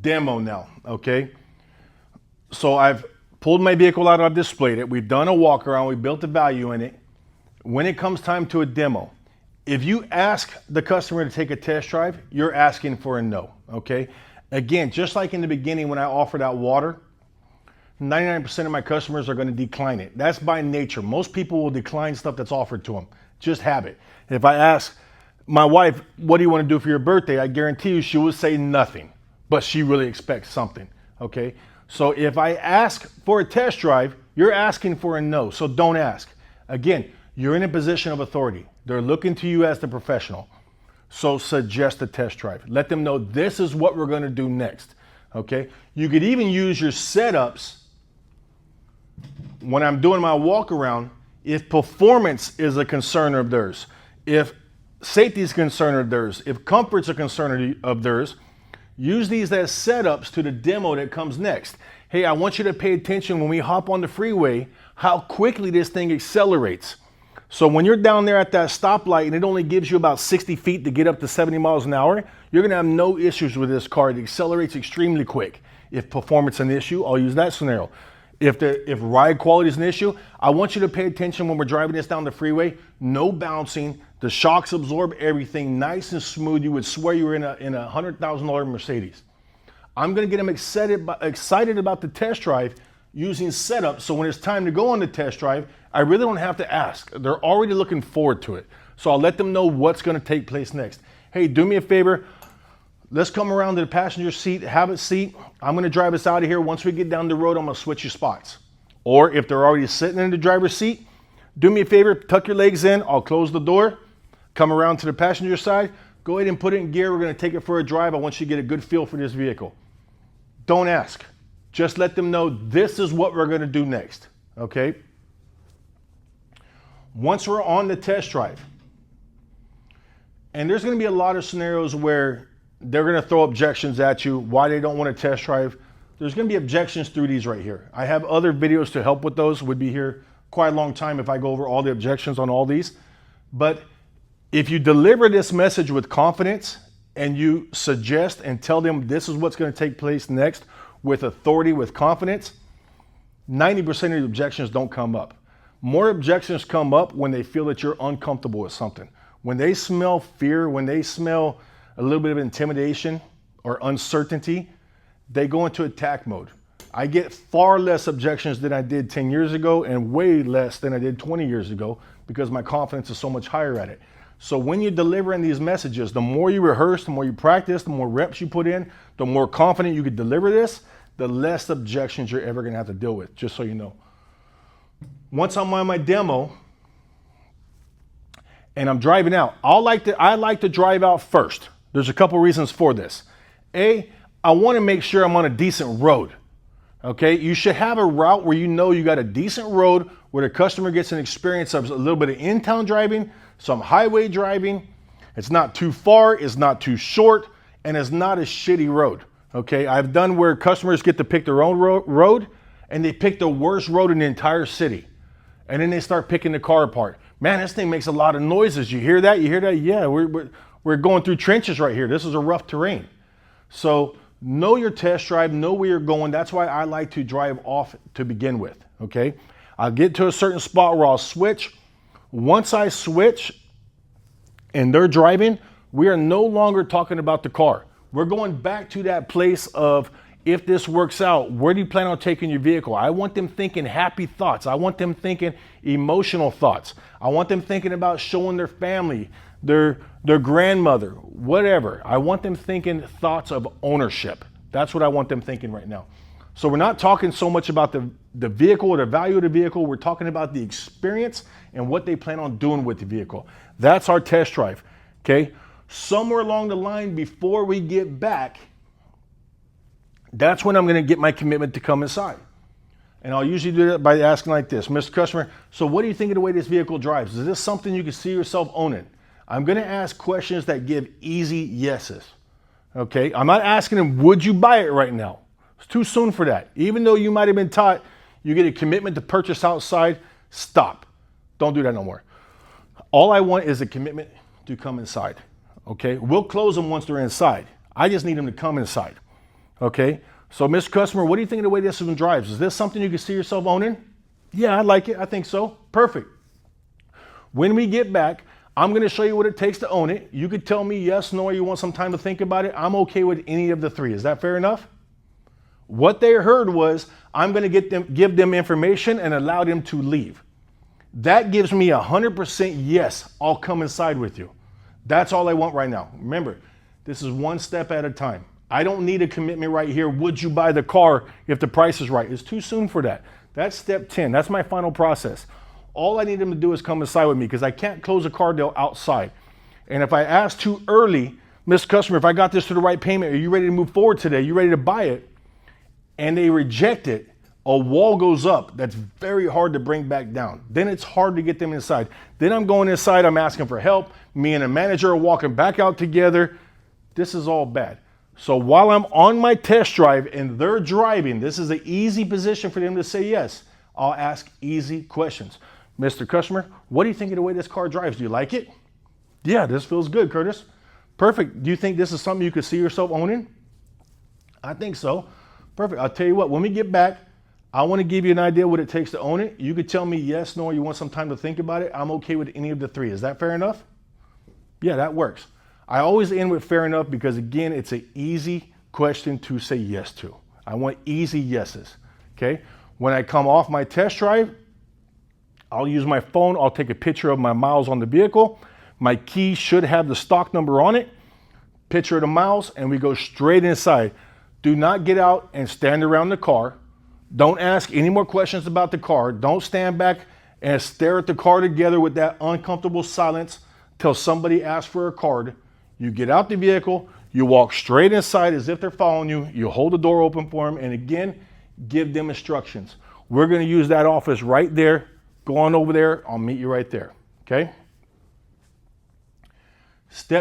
demo now, okay? So I've pulled my vehicle out, I've displayed it, we've done a walk around, we built the value in it. When it comes time to a demo, if you ask the customer to take a test drive, you're asking for a no, okay? Again, just like in the beginning when I offered out water, 99% of my customers are going to decline it. That's by nature. Most people will decline stuff that's offered to them. Just habit. If I ask my wife, what do you want to do for your birthday? I guarantee you she will say nothing, but she really expects something, okay? So if I ask for a test drive, you're asking for a no, so don't ask. Again, you're in a position of authority. They're looking to you as the professional. So suggest a test drive. Let them know this is what we're going to do next, okay? You could even use your setups when I'm doing my walk around. If performance is a concern of theirs, if safety is a concern of theirs, if comfort's a concern of theirs, use these as setups to the demo that comes next. Hey, I want you to pay attention when we hop on the freeway, how quickly this thing accelerates. So when you're down there at that stoplight and it only gives you about 60 feet to get up to 70 miles an hour, you're gonna have no issues with this car. It accelerates extremely quick. If performance is an issue, I'll use that scenario. If ride quality is an issue, I want you to pay attention when we're driving this down the freeway. No bouncing. The shocks absorb everything nice and smooth. You would swear you were in a $100,000 Mercedes. I'm going to get them excited about the test drive using setup. So when it's time to go on the test drive, I really don't have to ask. They're already looking forward to it. So I'll let them know what's going to take place next. Hey, do me a favor. Let's come around to the passenger seat, have a seat. I'm gonna drive us out of here. Once we get down the road, I'm gonna switch your spots. Or if they're already sitting in the driver's seat, do me a favor, tuck your legs in, I'll close the door, come around to the passenger side, go ahead and put it in gear. We're gonna take it for a drive. I want you to get a good feel for this vehicle. Don't ask, just let them know this is what we're gonna do next, okay? Once we're on the test drive, and there's gonna be a lot of scenarios where they're going to throw objections at you, why they don't want to test drive. There's going to be objections through these right here. I have other videos to help with those. Would be here quite a long time if I go over all the objections on all these. But if you deliver this message with confidence and you suggest and tell them this is what's going to take place next with authority, with confidence, 90% of the objections don't come up. More objections come up when they feel that you're uncomfortable with something. When they smell fear, when they smell a little bit of intimidation or uncertainty, they go into attack mode. I get far less objections than I did 10 years ago and way less than I did 20 years ago because my confidence is so much higher at it. So when you're delivering these messages, the more you rehearse, the more you practice, the more reps you put in, the more confident you could deliver this, the less objections you're ever gonna have to deal with, just so you know. Once I'm on my demo and I'm driving out, I like to drive out first. There's a couple reasons for this. A, I want to make sure I'm on a decent road. Okay, you should have a route where you know you got a decent road where the customer gets an experience of a little bit of in-town driving, some highway driving. It's not too far, it's not too short, and it's not a shitty road. Okay, I've done where customers get to pick their own road and they pick the worst road in the entire city. And then they start picking the car apart. Man, this thing makes a lot of noises. You hear that? You hear that? Yeah, we're going through trenches right here. This is a rough terrain. So know your test drive, know where you're going. That's why I like to drive off to begin with, okay? I'll get to a certain spot where I'll switch. Once I switch and they're driving, we are no longer talking about the car. We're going back to that place of, if this works out, where do you plan on taking your vehicle? I want them thinking happy thoughts. I want them thinking emotional thoughts. I want them thinking about showing their family, their grandmother, whatever. I want them thinking thoughts of ownership. That's what I want them thinking right now. So we're not talking so much about the vehicle or the value of the vehicle. We're talking about the experience and what they plan on doing with the vehicle. That's our test drive, okay? Somewhere along the line before we get back, that's when I'm going to get my commitment to come inside. And I'll usually do that by asking like this, Mr. Customer, so what do you think of the way this vehicle drives? Is this something you can see yourself owning? I'm going to ask questions that give easy yeses. Okay, I'm not asking them, would you buy it right now? It's too soon for that. Even though you might have been taught you get a commitment to purchase outside, stop. Don't do that no more. All I want is a commitment to come inside. Okay, we'll close them once they're inside. I just need them to come inside. Okay, so Mr. Customer, what do you think of the way this one drives? Is this something you can see yourself owning? Yeah, I like it. I think so. Perfect. When we get back, I'm going to show you what it takes to own it. You could tell me yes, no, or you want some time to think about it. I'm okay with any of the three. Is that fair enough? What they heard was, I'm going to give them information and allow them to leave. That gives me 100% yes, I'll come inside with you. That's all I want right now. Remember, this is one step at a time. I don't need a commitment right here. Would you buy the car if the price is right? It's too soon for that. That's step 10. That's my final process. All I need them to do is come inside with me because I can't close a car deal outside. And if I ask too early, Mr. Customer, if I got this to the right payment, are you ready to move forward today? Are you ready to buy it? And they reject it, a wall goes up that's very hard to bring back down. Then it's hard to get them inside. Then I'm going inside, I'm asking for help. Me and a manager are walking back out together. This is all bad. So while I'm on my test drive and they're driving, this is an easy position for them to say yes. I'll ask easy questions. Mr. Customer, what do you think of the way this car drives? Do you like it? Yeah, this feels good, Curtis. Perfect. Do you think this is something you could see yourself owning? I think so. Perfect. I'll tell you what, when we get back, I want to give you an idea what it takes to own it. You could tell me yes, no, or you want some time to think about it. I'm okay with any of the three. Is that fair enough? Yeah, that works. I always end with fair enough because, again, it's an easy question to say yes to. I want easy yeses, okay? When I come off my test drive, I'll use my phone. I'll take a picture of my miles on the vehicle. My key should have the stock number on it, picture of the miles, and we go straight inside. Do not get out and stand around the car. Don't ask any more questions about the car. Don't stand back and stare at the car together with that uncomfortable silence till somebody asks for a card. You get out the vehicle, you walk straight inside as if they're following you. You hold the door open for them, and again, give them instructions. We're going to use that office right there. Go on over there. I'll meet you right there. Okay? Step